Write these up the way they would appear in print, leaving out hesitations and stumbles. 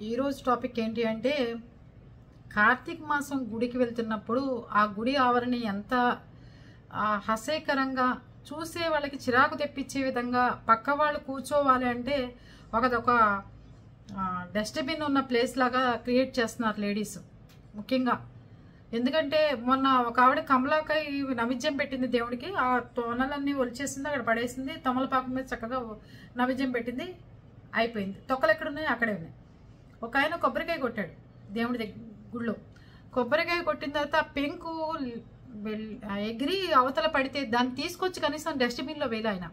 ఈరోజు టాపిక్ ఏంటి అంటే కార్తీక మాసం గుడికి వెళ్తున్నప్పుడు ఆ గుడి ఆవరణ ఎంత హాస్యకరంగా చూసే వాళ్ళకి చిరాకు తెప్పించే విధంగా పక్క వాళ్ళు కూర్చోవాలి అంటే ఒక డస్ట్బిన్ ఉన్న ప్లేస్ లాగా క్రియేట్ చేస్తున్నారు లేడీస్ ముఖ్యంగా. ఎందుకంటే మొన్న ఒక ఆవిడ కమలాకాయ నైవేద్యం పెట్టింది దేవుడికి, ఆ తొనలన్నీ ఒలిచేసింది, అక్కడ పడేసింది, తమలపాకు మీద చక్కగా నైవేద్యం పెట్టింది, అయిపోయింది. తొక్కలు ఎక్కడున్నాయి అక్కడే ఉన్నాయి. ఒక ఆయన కొబ్బరికాయ కొట్టాడు దేవుడి దగ్గర గుళ్ళో. కొబ్బరికాయ కొట్టిన తర్వాత ఆ పెంకు ఎగిరి అవతల పడితే దాన్ని తీసుకొచ్చి కనీసం డస్ట్బిన్లో వేయాలి ఆయన.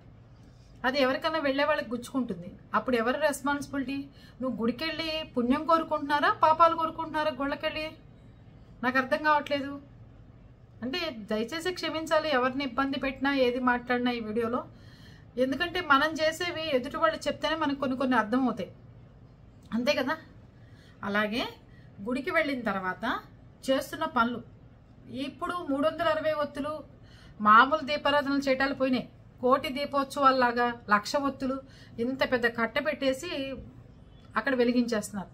అది ఎవరికైనా వెళ్ళే వాళ్ళకి గుచ్చుకుంటుంది. అప్పుడు ఎవరి రెస్పాన్సిబిలిటీ? నువ్వు గుడికెళ్ళి పుణ్యం కోరుకుంటున్నారా పాపాలు కోరుకుంటున్నారా గుళ్ళకెళ్ళి? నాకు అర్థం కావట్లేదు. అంటే దయచేసి క్షమించాలి ఎవరిని ఇబ్బంది పెట్టినా ఏది మాట్లాడినా ఈ వీడియోలో. ఎందుకంటే మనం చేసేవి ఎదుటి వాళ్ళు చెప్తేనే మనకు కొన్ని అర్థమవుతాయి, అంతే కదా. అలాగే గుడికి వెళ్ళిన తర్వాత చేస్తున్న పనులు, ఇప్పుడు 360 ఒత్తులు మామూలు దీపారాధనలు చేయటాలు పోయినాయి. కోటి దీపోత్సవాల్లాగా 1,00,000 ఒత్తులు ఇంత పెద్ద కట్ట పెట్టేసి అక్కడ వెలిగించేస్తున్నారు.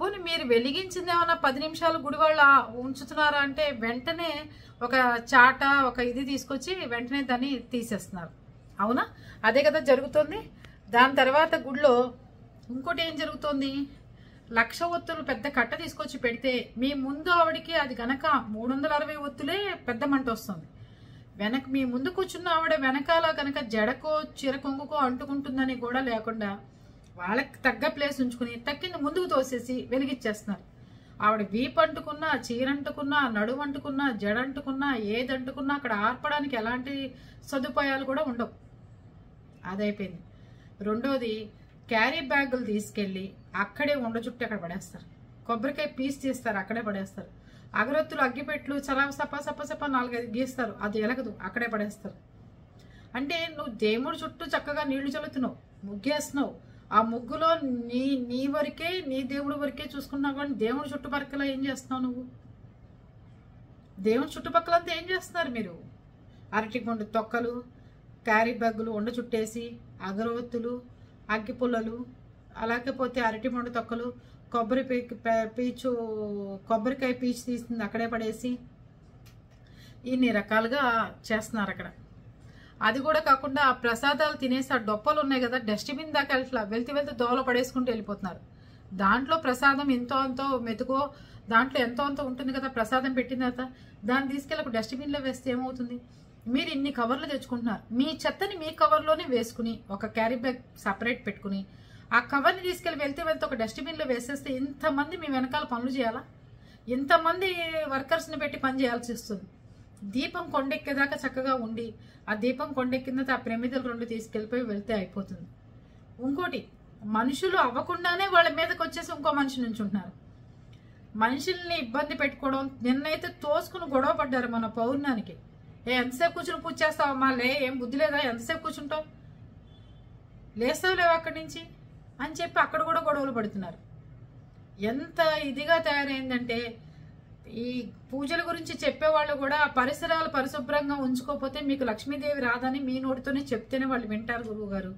పోనీ మీరు వెలిగించింది ఏమన్నా 10 నిమిషాలు గుడి వాళ్ళు ఉంచుతున్నారా అంటే వెంటనే ఒక చాట ఒక ఇది తీసుకొచ్చి వెంటనే దాన్ని తీసేస్తున్నారు. అవునా? అదే కదా జరుగుతుంది. దాని తర్వాత గుడిలో ఇంకోటి ఏం జరుగుతుంది? 1,00,000 ఒత్తులు పెద్ద కట్ట తీసుకొచ్చి పెడితే మీ ముందు ఆవిడికి అది గనక 360 ఒత్తులే పెద్ద మంట వస్తుంది. మీ ముందు కూర్చున్న ఆవిడ వెనకాల కనుక జడకో చీర కొంగుకో అంటుకుంటుందని కూడా లేకుండా వాళ్ళకి తగ్గ ప్లేస్ ఉంచుకుని తక్కింది ముందుకు తోసేసి వెలిగిచ్చేస్తున్నారు. ఆవిడ వీపు అంటుకున్నా, చీర అంటుకున్నా, నడుము అంటుకున్నా, జడ అంటుకున్నా, ఏది అంటుకున్నా అక్కడ ఆర్పడానికి ఎలాంటి సదుపాయాలు కూడా ఉండవు. అదైపోయింది. రెండోది, క్యారీ బ్యాగులు తీసుకెళ్ళి అక్కడే ఉండ చుట్టూ అక్కడ పడేస్తారు. కొబ్బరికాయ పీస్ తీస్తారు, అక్కడే పడేస్తారు. అగరొత్తులు అగ్గిపెట్లు చలా సపా 4-5 గీస్తారు, అది ఎలగదు, అక్కడే పడేస్తారు. అంటే నువ్వు దేవుడి చుట్టూ చక్కగా నీళ్లు చల్లుతున్నావు, ముగ్గేస్తున్నావు. ఆ ముగ్గులో నీ వరకే, నీ దేవుడి వరకే చూసుకున్నావు. కానీ దేవుడి చుట్టుపక్కల ఏం చేస్తున్నావు నువ్వు? దేవుడి చుట్టుపక్కలంతా ఏం చేస్తున్నారు మీరు? అరటిపండు తొక్కలు, క్యారీ బ్యాగులు ఉండ చుట్టేసి, అగరవత్తులు, అగ్గి పుల్లలు, అలాగపోతే అరటిపండు తొక్కలు, కొబ్బరికాయ పీచు తీసింది అక్కడే పడేసి ఇన్ని రకాలుగా చేస్తున్నారు అక్కడ. అది కూడా కాకుండా ఆ ప్రసాదాలు తినేసి ఆ డొప్పలు ఉన్నాయి కదా, డస్ట్బిన్ దాకా వెళ్తే దోవలో పడేసుకుంటూ వెళ్ళిపోతున్నారు. దాంట్లో ప్రసాదం ఎంతో అంతో మెతుకో దాంట్లో ఎంతో అంతో ఉంటుంది కదా ప్రసాదం పెట్టిన తర్వాత, దాన్ని తీసుకెళ్ళి ఒక డస్ట్బిన్లో వేస్తే ఏమవుతుంది? మీరు ఇన్ని కవర్లు తెచ్చుకుంటున్నారు, మీ చెత్తని మీ కవర్లోనే వేసుకుని ఒక క్యారీ బ్యాగ్ సపరేట్ పెట్టుకుని ఆ కవర్ని తీసుకెళ్ళి వెళ్తే ఒక డస్ట్బిన్లో వేసేస్తే ఇంతమంది మీ వెనకాల పనులు చేయాలా? ఇంతమంది వర్కర్స్ని పెట్టి పని చేయాల్సి వస్తుంది. దీపం కొండెక్కేదాకా చక్కగా ఉండి ఆ దీపం కొండెక్కిన ఆ ప్రమిదలు 2 తీసుకెళ్ళిపోయి వెళ్తే అయిపోతుంది. ఇంకోటి, మనుషులు అవ్వకుండానే వాళ్ళ మీదకి వచ్చేసి ఇంకో మనిషి నుంచి ఉంటున్నారు. మనుషుల్ని ఇబ్బంది పెట్టుకోవడం. నిన్నైతే తోసుకుని గొడవ పడ్డారు మన పౌర్ణానికి. ఎంతసేపు కూర్చుని పూజ చేస్తావమ్మా, ఏం బుద్ధి లేదా, ఎంతసేపు కూర్చుంటావు, లేస్తావు లేవు అక్కడి నుంచి అని చెప్పి అక్కడ కూడా గొడవలు పడుతున్నారు. ఎంత ఇదిగా తయారైందంటే ఈ పూజల గురించి చెప్పేవాళ్ళు కూడా పరిసరాలు పరిశుభ్రంగా ఉంచుకోకపోతే మీకు లక్ష్మీదేవి రాదని మీ నోటితోనే చెప్తేనే వాళ్ళు వింటారు గురువు గారు,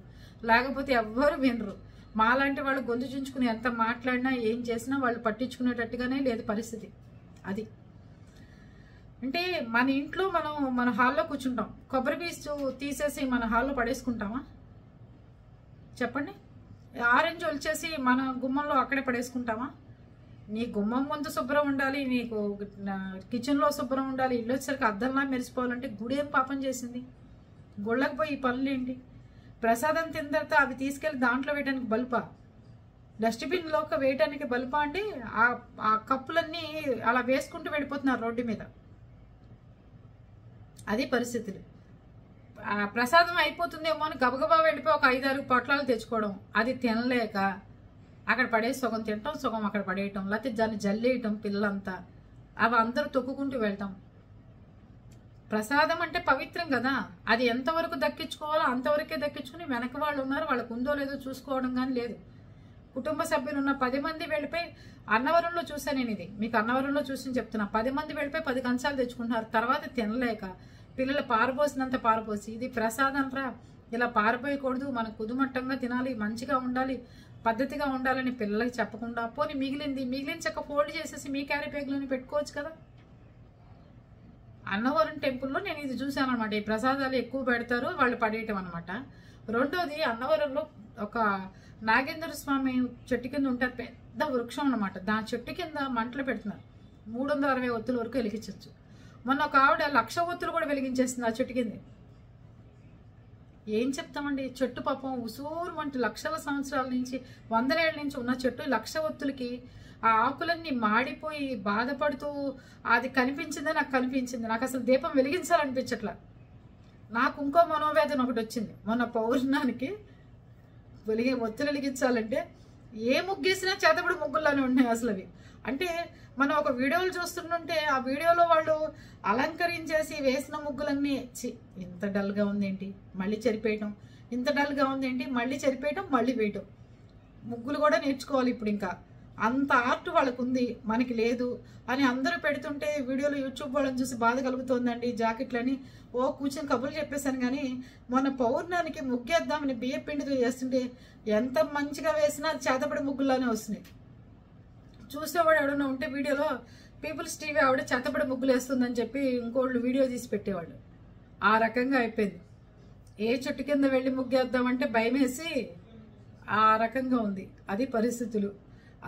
లేకపోతే ఎవ్వరు వినరు. మాలాంటి వాళ్ళు గొంతు చుంచుకుని ఎంత మాట్లాడినా ఏం చేసినా వాళ్ళు పట్టించుకునేటట్టుగానే లేదు పరిస్థితి. అది అంటే మన ఇంట్లో మన హాల్లో కూర్చుంటాం, కొబ్బరి పీచు తీసేసి మన హాల్లో పడేసుకుంటామా చెప్పండి? ఆరెంజ్ ఒలిచేసి మన గుమ్మంలో అక్కడే పడేసుకుంటామా? నీ గుమ్మం ముందు శుభ్రం ఉండాలి, నీకు కిచెన్లో శుభ్రం ఉండాలి, ఇల్లు వచ్చేసరికి అద్దంలా మెరిసిపోవాలంటే గుడి ఏం పాపం చేసింది? గుళ్ళకి పోయి ఈ పనులు ఏంటి? ప్రసాదం తిన్న తర్వాత అవి తీసుకెళ్ళి దాంట్లో వేయడానికి బల్పా, డస్ట్బిన్లోకి వేయడానికి బల్పా అండి? ఆ కప్పులన్నీ అలా వేసుకుంటూ వెళ్ళిపోతున్నారు రోడ్డు మీద. అది పరిస్థితులు. ప్రసాదం అయిపోతుందేమో అని గబగబా వెళ్ళిపోయి ఒక 5-6 పొట్లాలు తెచ్చుకోవడం, అది తినలేక అక్కడ పడేసి సగం తినటం, సగం అక్కడ పడేయటం, లేకపోతే దాన్ని జల్లేయటం పిల్లలంతా, అవి అందరూ తొక్కుకుంటూ వెళ్ళటం. ప్రసాదం అంటే పవిత్రం కదా, అది ఎంతవరకు దక్కించుకోవాలో అంతవరకే దక్కించుకుని వెనక వాళ్ళు ఉన్నారు, వాళ్ళకు ఉందో లేదో చూసుకోవడం కానీ లేదు. కుటుంబ సభ్యులు ఉన్న 10 మంది వెళ్ళిపోయి, అన్నవరంలో చూసాను నేను, ఇది మీకు అన్నవరంలో చూసి చెప్తున్నా, 10 మంది వెళ్ళిపోయి 10 కంచాలు తెచ్చుకుంటున్నారు. తర్వాత తినలేక పిల్లలు పారబోసినంత పారబోసి, ఇది ప్రసాదం రా, ఇలా పారిపోయకూడదు, మనం కుదుమట్టంగా తినాలి, మంచిగా ఉండాలి, పద్ధతిగా ఉండాలని పిల్లలకి చెప్పకుండా పోనీ మిగిలిన చక్క ఫోల్డ్ చేసేసి మీ క్యారీ బ్యాగ్లోనే పెట్టుకోవచ్చు కదా. అన్నవరం టెంపుల్లో నేను ఇది చూశాను అనమాట. ఈ ప్రసాదాలు ఎక్కువ పెడతారు, వాళ్ళు పడేయటం అనమాట. రెండోది, అన్నవరంలో ఒక నాగేంద్ర స్వామి చెట్టు కింద ఉంటారు, పెద్ద వృక్షం అనమాట. దాని చెట్టు కింద మంటలు పెడుతున్నారు, 360 ఒత్తుల వరకు వెలిగించవచ్చు. మొన్న ఒక ఆవిడ 1,00,000 ఒత్తులు కూడా వెలిగించేస్తుంది ఆ చెట్టు కింద. ఏం చెప్తామండి, చెట్టు పాపం ఉసూరు వంటి లక్షల సంవత్సరాల నుంచి, 100 ఏళ్ళ నుంచి ఉన్న చెట్టు 1,00,000 ఒత్తులకి ఆ ఆకులన్నీ మాడిపోయి బాధపడుతూ అది కనిపించిందే నాకు కనిపించింది. నాకు అసలు దీపం వెలిగించాలనిపించట్లా. నాకు ఇంకో మనోవేదన ఒకటి వచ్చింది. మొన్న పౌర్ణానికి ఒత్తులు వెలిగించాలంటే ఏ ముగ్గేసినా చేతబడి ముగ్గుల్లోనే ఉన్నాయి అసలు అవి. అంటే మనం ఒక వీడియోలు చూస్తుంటే ఆ వీడియోలో వాళ్ళు అలంకరించేసి వేసిన ముగ్గులన్నీ ఇంత డల్గా ఉందేంటి మళ్ళీ చెరిపేయటం, ఇంత డల్గా ఉందేంటి మళ్ళీ చెరిపేయటం, మళ్ళీ వేయటం. ముగ్గులు కూడా నేర్చుకోవాలి ఇప్పుడు. ఇంకా అంత ఆర్ట్ వాళ్ళకు ఉంది, మనకి లేదు అని అందరూ పెడుతుంటే వీడియోలో యూట్యూబ్ వాళ్ళని చూసి బాధ కలుగుతోందండి. జాకెట్లని కూర్చొని కబుర్లు చెప్పేశాను. కానీ మొన్న పౌర్ణానికి ముగ్గేద్దామని బియ్య పిండితో చేస్తుంటే ఎంత మంచిగా వేసినా చేతపడి ముగ్గుల్లోనే వస్తున్నాయి. చూసేవాడు ఎవడన్నా ఉంటే వీడియోలో పీపుల్స్ టీవీ ఆవిడ చేతపడి ముగ్గులు వేస్తుందని చెప్పి ఇంకోళ్ళు వీడియో తీసి పెట్టేవాళ్ళు. ఆ రకంగా అయిపోయింది. ఏ చెట్టు కింద వెళ్ళి ముగ్గేద్దామంటే భయం వేసి ఆ రకంగా ఉంది. అది పరిస్థితులు.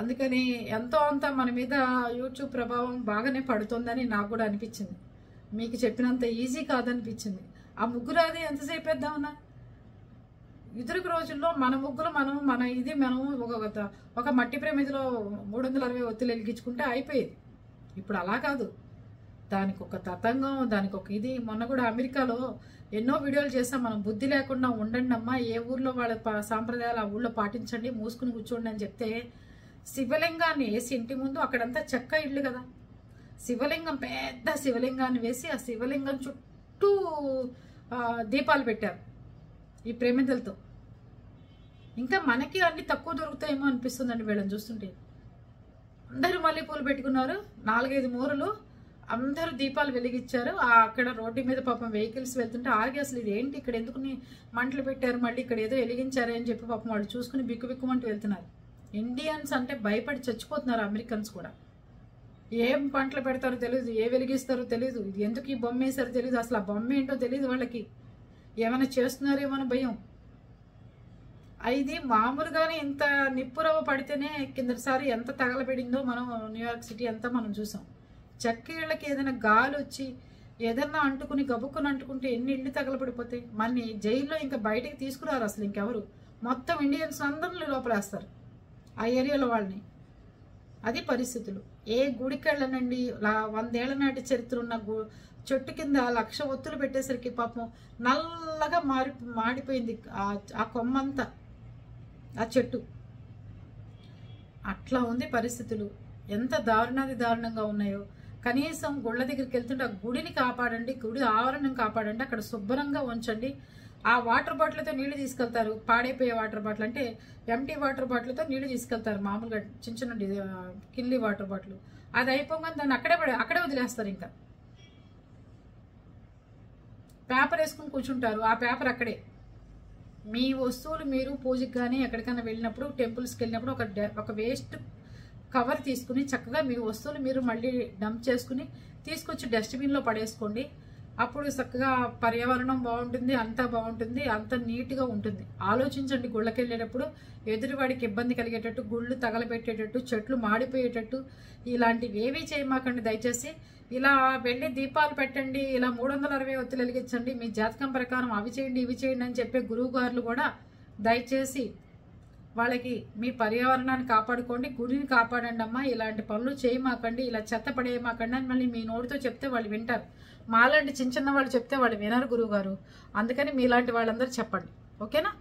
అందుకని ఎంతో అంత మన మీద యూట్యూబ్ ప్రభావం బాగానే పడుతుందని నాకు కూడా అనిపించింది. మీకు చెప్పినంత ఈజీ కాదనిపించింది. ఆ ముగ్గురు అది ఎంతసేపు వేద్దామన్నా. ఇదివరకు రోజుల్లో మన ముగ్గులు మనం ఒక మట్టి ప్రమిదిలో 360 ఒత్తులు వెలిగించుకుంటే అయిపోయేది. ఇప్పుడు అలా కాదు, దానికి ఒక తతంగం, దానికి ఒక ఇది. మొన్న కూడా అమెరికాలో ఎన్నో వీడియోలు చేసాం. మనం బుద్ధి లేకుండా ఉండండి అమ్మా, ఏ ఊర్లో వాళ్ళ సాంప్రదాయాలు ఆ ఊళ్ళో పాటించండి, మూసుకుని కూర్చోండి అని చెప్తే శివలింగాన్ని వేసి ఇంటి ముందు, అక్కడంతా చెక్క ఇళ్ళు కదా, శివలింగం పెద్ద శివలింగాన్ని వేసి ఆ శివలింగం చుట్టూ దీపాలు పెట్టారు ఈ ప్రమిదలతో. ఇంకా మనకి అన్ని తక్కువ దొరుకుతాయేమో అనిపిస్తుందండి వీళ్ళని చూస్తుంటే. అందరూ మల్లెపూలు పెట్టుకున్నారు, 4-5 మూరలు, అందరూ దీపాలు వెలిగించారు. అక్కడ రోడ్డు మీద పాపం వెహికల్స్ వెళ్తుంటే ఆగి అసలు ఇది ఏంటి, ఇక్కడ ఎందుకు మంటలు పెట్టారు, మళ్ళీ ఇక్కడ ఏదో వెలిగించారే అని చెప్పి పాపం వాళ్ళు చూసుకుని బిక్కుబిక్కుమంటూ వెళ్తున్నారు. ఇండియన్స్ అంటే భయపడి చచ్చిపోతున్నారు. అమెరికన్స్ కూడా ఏం పంటలు పెడతారో తెలియదు, ఏ వెలిగిస్తారో తెలియదు, ఇది ఎందుకు ఈ బొమ్మ వేసారో తెలియదు, అసలు ఆ బొమ్మ ఏంటో తెలియదు వాళ్ళకి. ఏమైనా చేస్తున్నారేమో అని భయం. ఇది మామూలుగానే ఇంత నిప్పురవ్వ పడితేనే కిందసారి ఎంత తగలబెడిందో మనం న్యూయార్క్ సిటీ అంతా మనం చూసాం. చెక్క ఇళ్ళకి ఏదైనా గాలి వచ్చి ఏదన్నా అంటుకుని గబుక్కుని అంటుకుంటే ఎన్ని ఇళ్ళు తగలబడిపోతాయి. మన్ని జైల్లో ఇంకా బయటికి తీసుకురారు అసలు ఇంకెవరు. మొత్తం ఇండియన్స్ అందరినీ లోపలేస్తారు ఆ ఏరియాలో వాళ్ళని. అది పరిస్థితులు. ఏ గుడికి వెళ్ళనండి, 100 ఏళ్ల నాటి చరిత్ర ఉన్న చెట్టు కింద 1,00,000 ఒత్తులు పెట్టేసరికి పాపం నల్లగా మాడిపోయింది ఆ కొమ్మంతా, ఆ చెట్టు. అట్లా ఉంది పరిస్థితులు. ఎంత దారుణంగా ఉన్నాయో. కనీసం గుళ్ళ దగ్గరికి వెళ్తుంటే ఆ గుడిని కాపాడండి, గుడి ఆవరణం కాపాడండి, అక్కడ శుభ్రంగా ఉంచండి. ఆ వాటర్ బాటిల్తో నీళ్లు తీసుకెళ్తారు, పాడైపోయే వాటర్ బాటిల్ అంటే ఎంటీ వాటర్ బాటిల్తో నీళ్లు తీసుకెళ్తారు, మామూలుగా చిన్న కిల్లి వాటర్ బాటిల్. అది అయిపోగానే దాన్ని అక్కడే వదిలేస్తారు. ఇంకా పేపర్ వేసుకుని కూర్చుంటారు, ఆ పేపర్ అక్కడే. మీ వస్తువులు మీరు పూజకి కానీ ఎక్కడికైనా వెళ్ళినప్పుడు, టెంపుల్స్కి వెళ్ళినప్పుడు ఒక వేస్ట్ కవర్ తీసుకుని చక్కగా మీ వస్తువులు మీరు మళ్ళీ డంప్ చేసుకుని తీసుకొచ్చి డస్ట్బిన్లో పడేసుకోండి. అప్పుడు చక్కగా పర్యావరణం బాగుంటుంది, అంతా బాగుంటుంది, అంత నీట్గా ఉంటుంది. ఆలోచించండి, గుళ్ళకి వెళ్ళేటప్పుడు ఎదురువాడికి ఇబ్బంది కలిగేటట్టు, గుళ్ళు తగలబెట్టేటట్టు, చెట్లు మాడిపోయేటట్టు ఇలాంటివి ఏవీ చేయమాకండి దయచేసి. ఇలా వెళ్ళి దీపాలు పెట్టండి, ఇలా 360 ఒత్తులు వెలిగించండి, మీ జాతకం ప్రకారం అవి చేయండి ఇవి చేయండి అని చెప్పే గురువు గారులు కూడా దయచేసి వాళ్ళకి మీ పర్యావరణాన్ని కాపాడుకోండి, గుడిని కాపాడండి అమ్మా, ఇలాంటి పనులు చేయమాకండి, ఇలా చెత్త పడేయమాకండి అని మళ్ళీ మీ నోటితో చెప్తే వాళ్ళు వింటారు. మాలాంటి చిన్న వాళ్ళు చెప్తే వాళ్ళు వినరు గురువు గారు. అందుకని మీలాంటి వాళ్ళందరూ చెప్పండి, ఓకేనా?